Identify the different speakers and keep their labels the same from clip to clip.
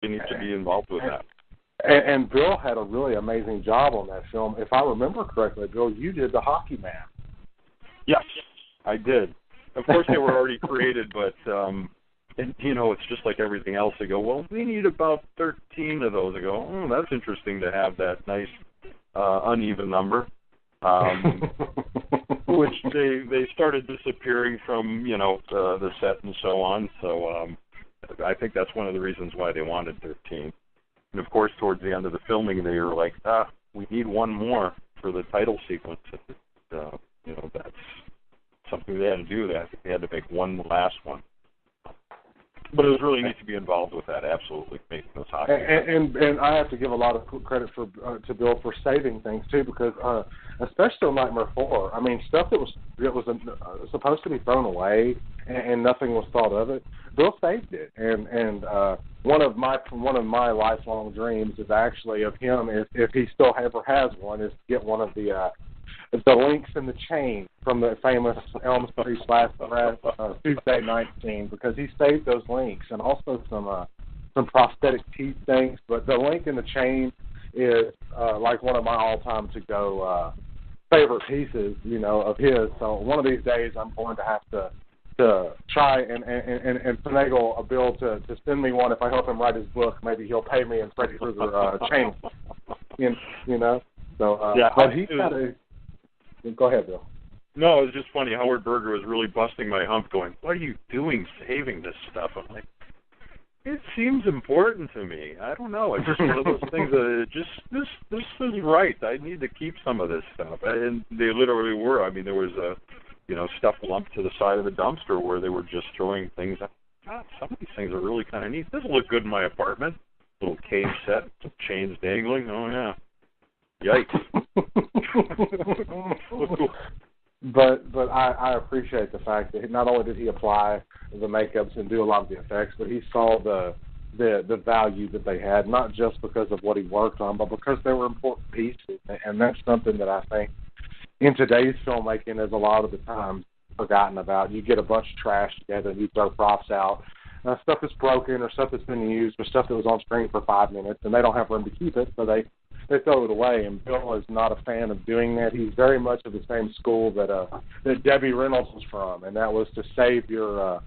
Speaker 1: You need to be involved with that.
Speaker 2: And Bill had a really amazing job on that film. If I remember correctly, Bill, you did the hockey man.
Speaker 1: Yes, I did. Of course, they were already created, but, and, you know, it's just like everything else. They go, well, we need about 13 of those. I go, oh, that's interesting to have that nice uneven number, which they started disappearing from, you know, the set and so on. So I think that's one of the reasons why they wanted 13. And, of course, towards the end of the filming, they were like, we need one more for the title sequence. You know, that's something they had to do. They had to make one last one. But it was really neat to be involved with that, absolutely, making those hockey.
Speaker 2: And I have to give a lot of credit to Bill for saving things, too, because especially on Nightmare 4, I mean, stuff that was supposed to be thrown away and nothing was thought of it, Bill saved it. And one of my lifelong dreams is actually of him, if he still ever has one, is to get one of the links in the chain from the famous Elm Street Tuesday night scene, because he saved those links, and also some prosthetic teeth things. But the link in the chain is like one of my all-time to-go favorite pieces, you know, of his. So one of these days, I'm going to have to try and finagle a Bill to send me one. If I help him write his book, maybe he'll pay me in Freddy Krueger chain. You know. So,
Speaker 1: yeah,
Speaker 2: but he's got a. Go ahead, Bill.
Speaker 1: No, it was just funny. Howard Berger was really busting my hump going, what are you doing saving this stuff? I'm like, it seems important to me. I don't know. It's just one of those things that this is right. I need to keep some of this stuff. And they literally were. I mean, there was stuff lumped to the side of the dumpster where they were just throwing things. God, some of these things are really kind of neat. This will look good in my apartment. Little cage set, some chains dangling. Oh, yeah. Yikes.
Speaker 2: But I appreciate the fact that not only did he apply the makeups and do a lot of the effects, but he saw the value that they had, not just because of what he worked on, but because they were important pieces. And that's something that I think in today's filmmaking is a lot of the time forgotten about. You get a bunch of trash together and you throw props out. Stuff that's broken or stuff that's been used or stuff that was on screen for 5 minutes, and they don't have room to keep it, so they throw it away. And Bill is not a fan of doing that. He's very much of the same school that Debbie Reynolds was from, and that was to save your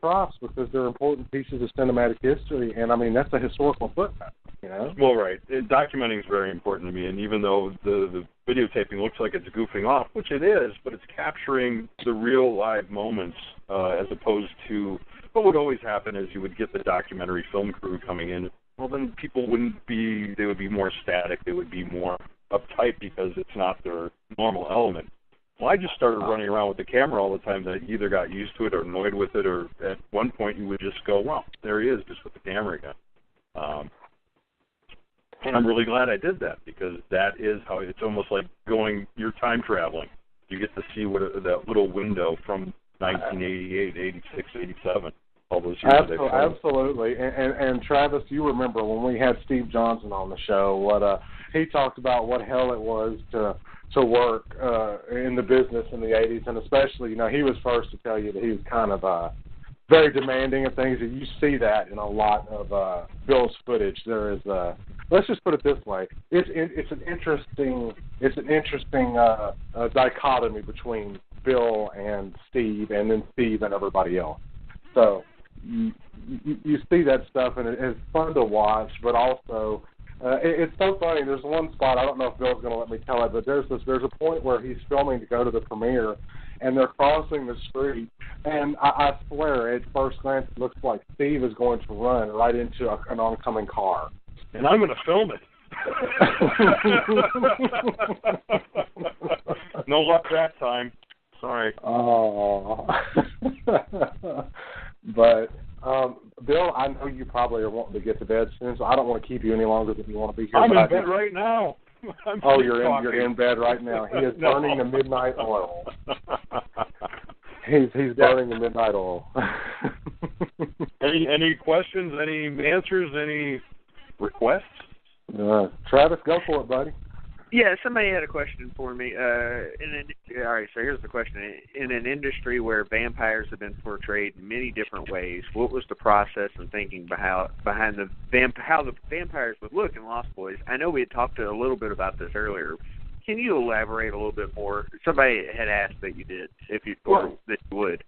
Speaker 2: props because they're important pieces of cinematic history. And I mean, that's a historical footnote, you know.
Speaker 1: Well, right. Documenting is very important to me, and even though the videotaping looks like it's goofing off, which it is, but it's capturing the real live moments as opposed to what would always happen is you would get the documentary film crew coming in. Well, then people they would be more static. They would be more uptight because it's not their normal element. Well, I just started running around with the camera all the time that I either got used to it or annoyed with it, or at one point you would just go, well, there he is, just with the camera again. And I'm really glad I did that because that is how it's almost like you're time traveling. You get to see that little window from 1988, 86, 87. All those years
Speaker 2: absolutely. And Travis, you remember when we had Steve Johnson on the show, what he talked about what hell it was to work in the business in the 80s, and especially, you know, he was first to tell you that he was kind of very demanding of things, and you see that in a lot of Bill's footage. There is let's just put it this way: it's an interesting dichotomy between Bill and Steve, and then Steve and everybody else. So you see that stuff, and it's fun to watch, but also it's so funny. There's one spot, I don't know if Bill's going to let me tell it, but there's a point where he's filming to go to the premiere, and they're crossing the street, and I swear, at first glance, it looks like Steve is going to run right into an oncoming car.
Speaker 1: And I'm going to film it. No luck that time. Sorry.
Speaker 2: Oh. But, Bill, I know you probably are wanting to get to bed soon, so I don't want to keep you any longer than you want to be here.
Speaker 1: I'm in bed right now.
Speaker 2: You're in bed right now. He is burning the midnight oil. He's burning the midnight oil.
Speaker 1: Any questions, any answers, any requests?
Speaker 2: Travis, go for it, buddy.
Speaker 3: Yeah, somebody had a question for me. All right, so here's the question. In an industry where vampires have been portrayed in many different ways, what was the process and thinking behind how the vampires would look in Lost Boys? I know we had talked a little bit about this earlier. Can you elaborate a little bit more? Somebody had asked that you did, that you would.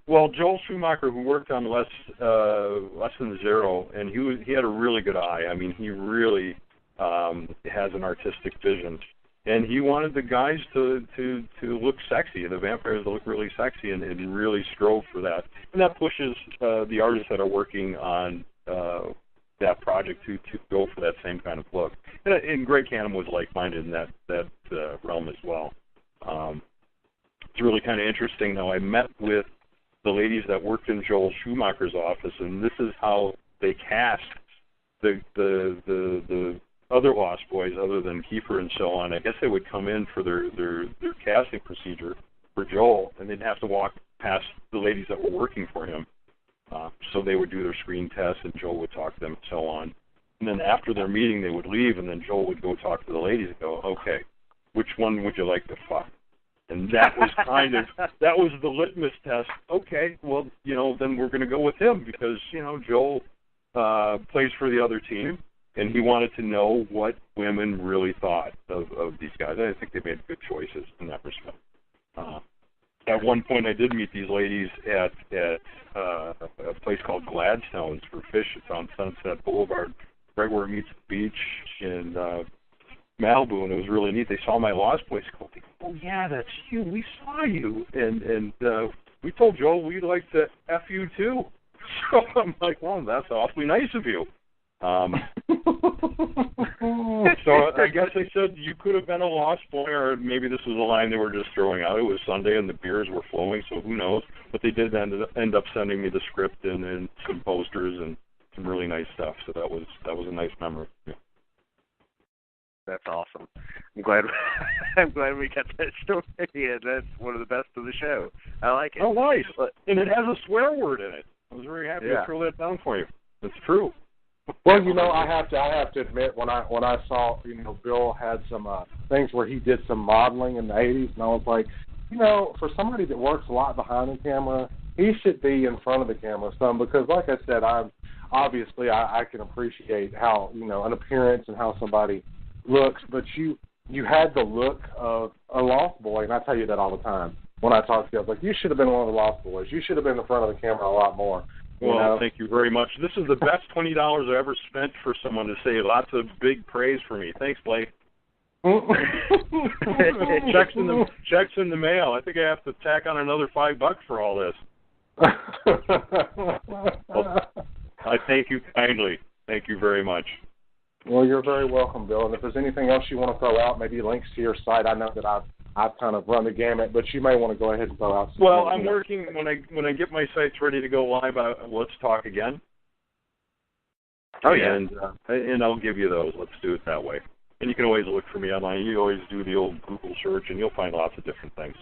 Speaker 1: Well, Joel Schumacher, who worked on Less Than Zero, and he had a really good eye. I mean, he really has an artistic vision, and he wanted the guys to look sexy, the vampires to look really sexy, and really strove for that. And that pushes the artists that are working on that project to go for that same kind of look. And Greg Canham was like-minded in that realm as well. It's really kind of interesting, though. I met with the ladies that worked in Joel Schumacher's office, and this is how they cast the other Lost Boys, other than Kiefer and so on. I guess they would come in for their casting procedure for Joel, and they'd have to walk past the ladies that were working for him. So they would do their screen tests, and Joel would talk to them and so on. And then after their meeting, they would leave, and then Joel would go talk to the ladies and go, okay, which one would you like to fuck? And that was that was the litmus test. Okay, well, then we're going to go with him because, Joel plays for the other team, and he wanted to know what women really thought of these guys. I think they made good choices in that respect. At one point, I did meet these ladies at a place called Gladstone's for fish. It's on Sunset Boulevard, right where it meets the beach in Malibu, and it was really neat. They saw my Lost Boys. They go, oh yeah, that's you. We saw you, and we told Joel we'd like to F you too. So I'm like, well, that's awfully nice of you. So I guess they said you could have been a Lost Boy, or maybe this was a line they were just throwing out. It was Sunday and the beers were flowing, so who knows? But they did end up sending me the script and some posters and some really nice stuff. So that was a nice memory. Yeah.
Speaker 3: That's awesome. I'm glad we got that story. Yeah, that's one of the best of the show. I like it.
Speaker 1: Oh, nice. And it has a swear word in it. I was very happy to throw that down for you. It's true.
Speaker 2: Well, I have to admit, when I saw, Bill had some things where he did some modeling in the 80s, and I was like, for somebody that works a lot behind the camera, he should be in front of the camera some, because like I said, I can appreciate how, an appearance and how somebody looks, but you had the look of a Lost Boy, and I tell you that all the time. When I talk to you, I was like, you should have been one of the Lost Boys. You should have been in front of the camera a lot more.
Speaker 1: Well, thank you very much. This is the best $20 I ever spent for someone to say lots of big praise for me. Thanks, Blake. Checks in the mail. I think I have to tack on another $5 for all this. Well, I thank you kindly. Thank you very much.
Speaker 2: Well, you're very welcome, Bill. And if there's anything else you want to throw out, maybe links to your site. I know that I've kind of run the gamut, but you may want to go ahead and throw out some.
Speaker 1: Well, I'm working when I get my sites ready to go live. Let's talk again.
Speaker 3: Oh yeah,
Speaker 1: and I'll give you those. Let's do it that way. And you can always look for me online. You always do the old Google search, and you'll find lots of different things.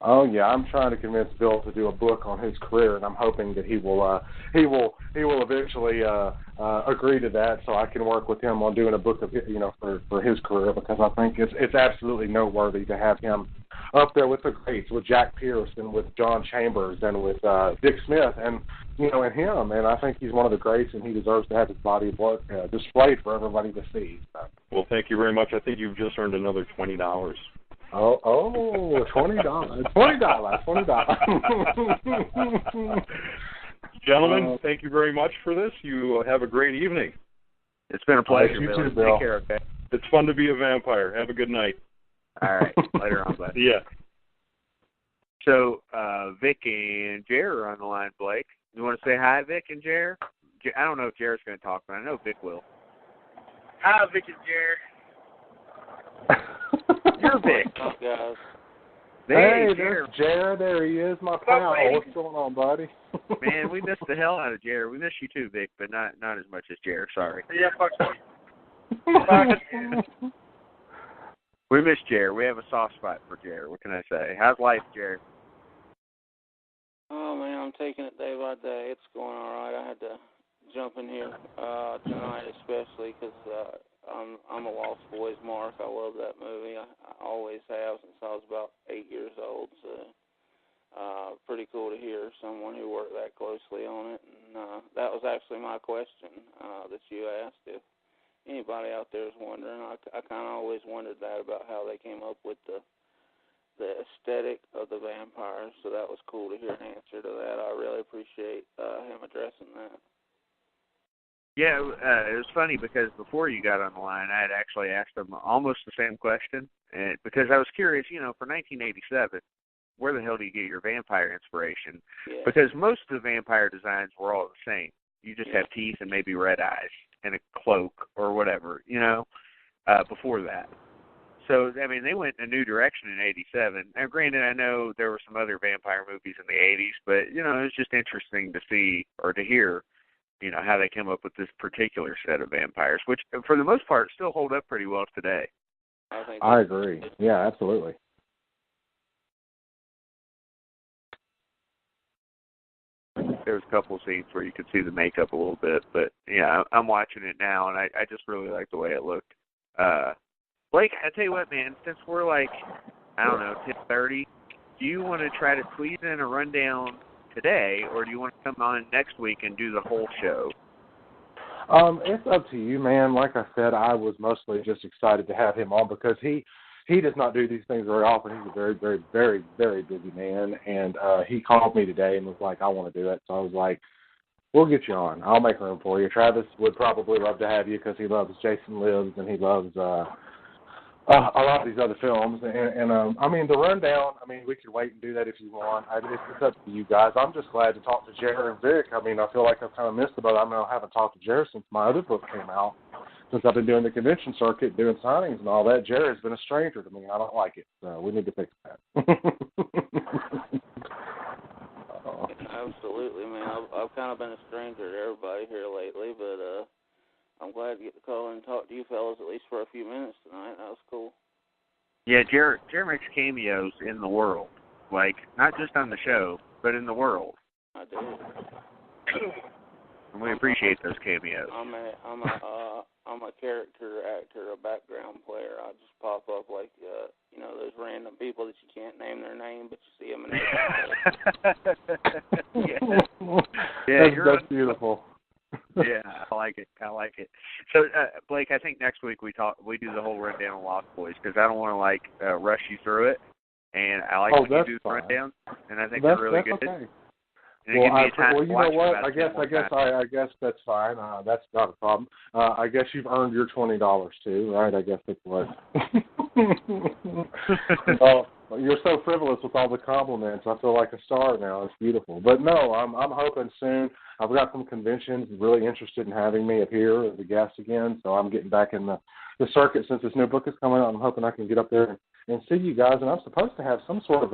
Speaker 2: Oh yeah, I'm trying to convince Bill to do a book on his career, and I'm hoping that he will eventually agree to that, so I can work with him on doing a book of for his career, because I think it's absolutely noteworthy to have him up there with the greats, with Jack Pierce and with John Chambers and with Dick Smith and and him, and I think he's one of the greats, and he deserves to have his body of work displayed for everybody to see. So.
Speaker 1: Well, thank you very much. I think you've just earned another $20.
Speaker 2: $20. $20.
Speaker 1: Gentlemen, thank you very much for this. You have a great evening.
Speaker 3: It's been a pleasure,
Speaker 2: you
Speaker 3: Bill.
Speaker 2: too, Bill.
Speaker 3: Take care, okay?
Speaker 1: It's fun to be a vampire. Have a good night.
Speaker 3: All right. Later on, bud.
Speaker 1: Yeah.
Speaker 3: So, Vic and Jer are on the line, Blake. You want to say hi, Vic and Jer? I don't know if Jer's going to talk, but I know Vic will.
Speaker 4: Hi, Vic and Jer.
Speaker 3: You're Vic.
Speaker 4: What's up, guys?
Speaker 2: Hey, there's Jer. There he is, my pal. What's going on, buddy?
Speaker 3: Man, we missed the hell out of Jer. We miss you too, Vic, but not as much as Jer. Sorry.
Speaker 4: Yeah, fuck you.
Speaker 3: We miss Jer. We have a soft spot for Jer. What can I say? How's life, Jer?
Speaker 4: Oh, man, I'm taking it day by day. It's going all right. I had to jump in here tonight especially because I'm a Lost Boys mark. I love that movie. I always have since I was about 8 years old. So pretty cool to hear someone who worked that closely on it. And that was actually my question that you asked. If anybody out there is wondering, I kind of always wondered that about how they came up with the aesthetic of the vampires. So that was cool to hear an answer to that. I really appreciate him addressing that.
Speaker 3: Yeah, it was funny because before you got on the line, I had actually asked him almost the same question, and because I was curious, for 1987, where the hell do you get your vampire inspiration?
Speaker 4: Yeah.
Speaker 3: Because most of the vampire designs were all the same. You just have teeth and maybe red eyes and a cloak or whatever, before that. So, I mean, they went in a new direction in 87. Now, granted, I know there were some other vampire movies in the 80s, but, it was just interesting to see or to hear, how they came up with this particular set of vampires, which, for the most part, still hold up pretty well today.
Speaker 2: I agree. Yeah, absolutely.
Speaker 3: There's a couple of scenes where you could see the makeup a little bit, but, yeah, I'm watching it now, and I just really like the way it looked. Blake, I tell you what, man, since we're like, 10:30, do you want to try to squeeze in a rundown today, or do you want to come on next week and do the whole show?
Speaker 2: It's up to you, man. Like I said, I was mostly just excited to have him on because he does not do these things very often. He's a very, very, very, very busy man, and he called me today and was like, I want to do it. So I was like, we'll get you on. I'll make room for you. Travis would probably love to have you because he loves Jason Lives and he loves a lot of these other films. And I mean, the rundown, we could wait and do that if you want. It's up to you guys. I'm just glad to talk to Jared and Vic. I mean, I feel like I've kind of missed it, but I haven't talked to Jared since my other book came out. Since I've been doing the convention circuit, doing signings and all that, Jared's been a stranger to me. I don't like it, so we need to fix that.
Speaker 4: Absolutely, man. I've kind of been a stranger to everybody here lately, but I'm glad to get the call and talk to you fellas at least for a few minutes tonight. That was cool. Yeah,
Speaker 3: Jared makes cameos in the world, like not just on the show, but in the world.
Speaker 4: I do.
Speaker 3: And we appreciate those cameos.
Speaker 4: I'm a character actor, a background player. I just pop up like those random people that you can't name their name, but you see them in
Speaker 2: That's beautiful.
Speaker 3: Yeah, I like it. So, Blake, I think next week we do the whole rundown of Lost Boys because I don't want to rush you through it, and I like when you do the rundown, and I think they're really good.
Speaker 2: Okay.
Speaker 3: And you know
Speaker 2: what? I guess that's fine. That's not a problem. I guess you've earned your $20 too, right? I guess that's what. You're so frivolous with all the compliments. I feel like a star now. It's beautiful. But no, I'm hoping soon. I've got some conventions really interested in having me up here as a guest again. So I'm getting back in the circuit since this new book is coming out. I'm hoping I can get up there and see you guys. And I'm supposed to have some sort of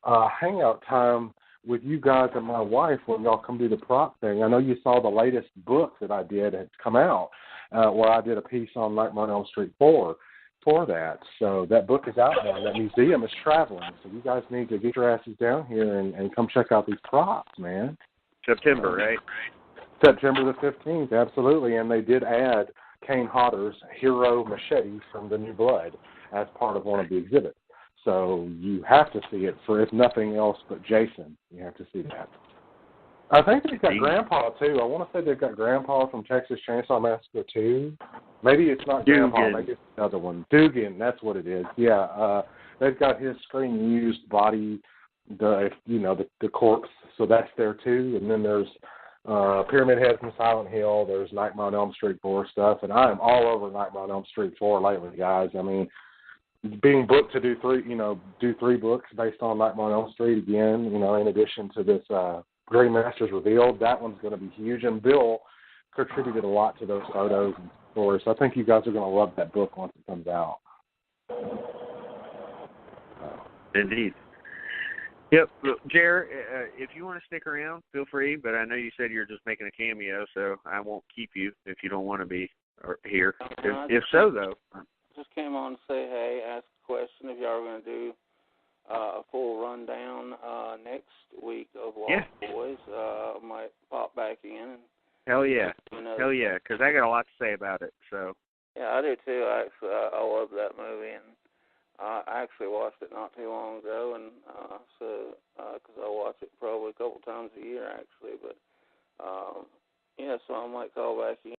Speaker 2: a hangout time with you guys and my wife when y'all come do the prop thing. I know you saw the latest book that I did had come out where I did a piece on Nightmare on Elm Street 4 for that. So that book is out now, and that museum is traveling. So you guys need to get your asses down here and come check out these props, man.
Speaker 3: September, right?
Speaker 2: September the 15th, absolutely. And they did add Kane Hodder's Hero Machete from The New Blood as part of one of the exhibits. So you have to see it for, if nothing else but Jason. You have to see that. I think they've got Grandpa, too. I want to say they've got Grandpa from Texas Chainsaw Massacre, too. Maybe it's not Grandpa. Maybe it's another one. Dugan, that's what it is. Yeah, they've got his screen-used body, the corpse, so that's there, too. And then there's Pyramid Head from Silent Hill. There's Nightmare on Elm Street 4 stuff. And I am all over Nightmare on Elm Street 4 lately, guys. I mean, being booked to do three books based on Nightmare on Elm Street again, in addition to this Green Masters Revealed, that one's going to be huge. And Bill contributed a lot to those photos and stories. So I think you guys are going to love that book once it comes out.
Speaker 3: Indeed. Yep. Jer, if you want to stick around, feel free. But I know you said you're just making a cameo, so I won't keep you if you don't want to be here. If so, though.
Speaker 4: Just came on to say hey, ask a question if y'all are going to do a full rundown next week of Lost Boys. I might pop back in.
Speaker 3: Hell yeah, because I got a lot to say about it. So
Speaker 4: Yeah, I do too. Actually, I love that movie, and I actually watched it not too long ago, and because I watch it probably a couple times a year actually, but yeah, so I might call back again.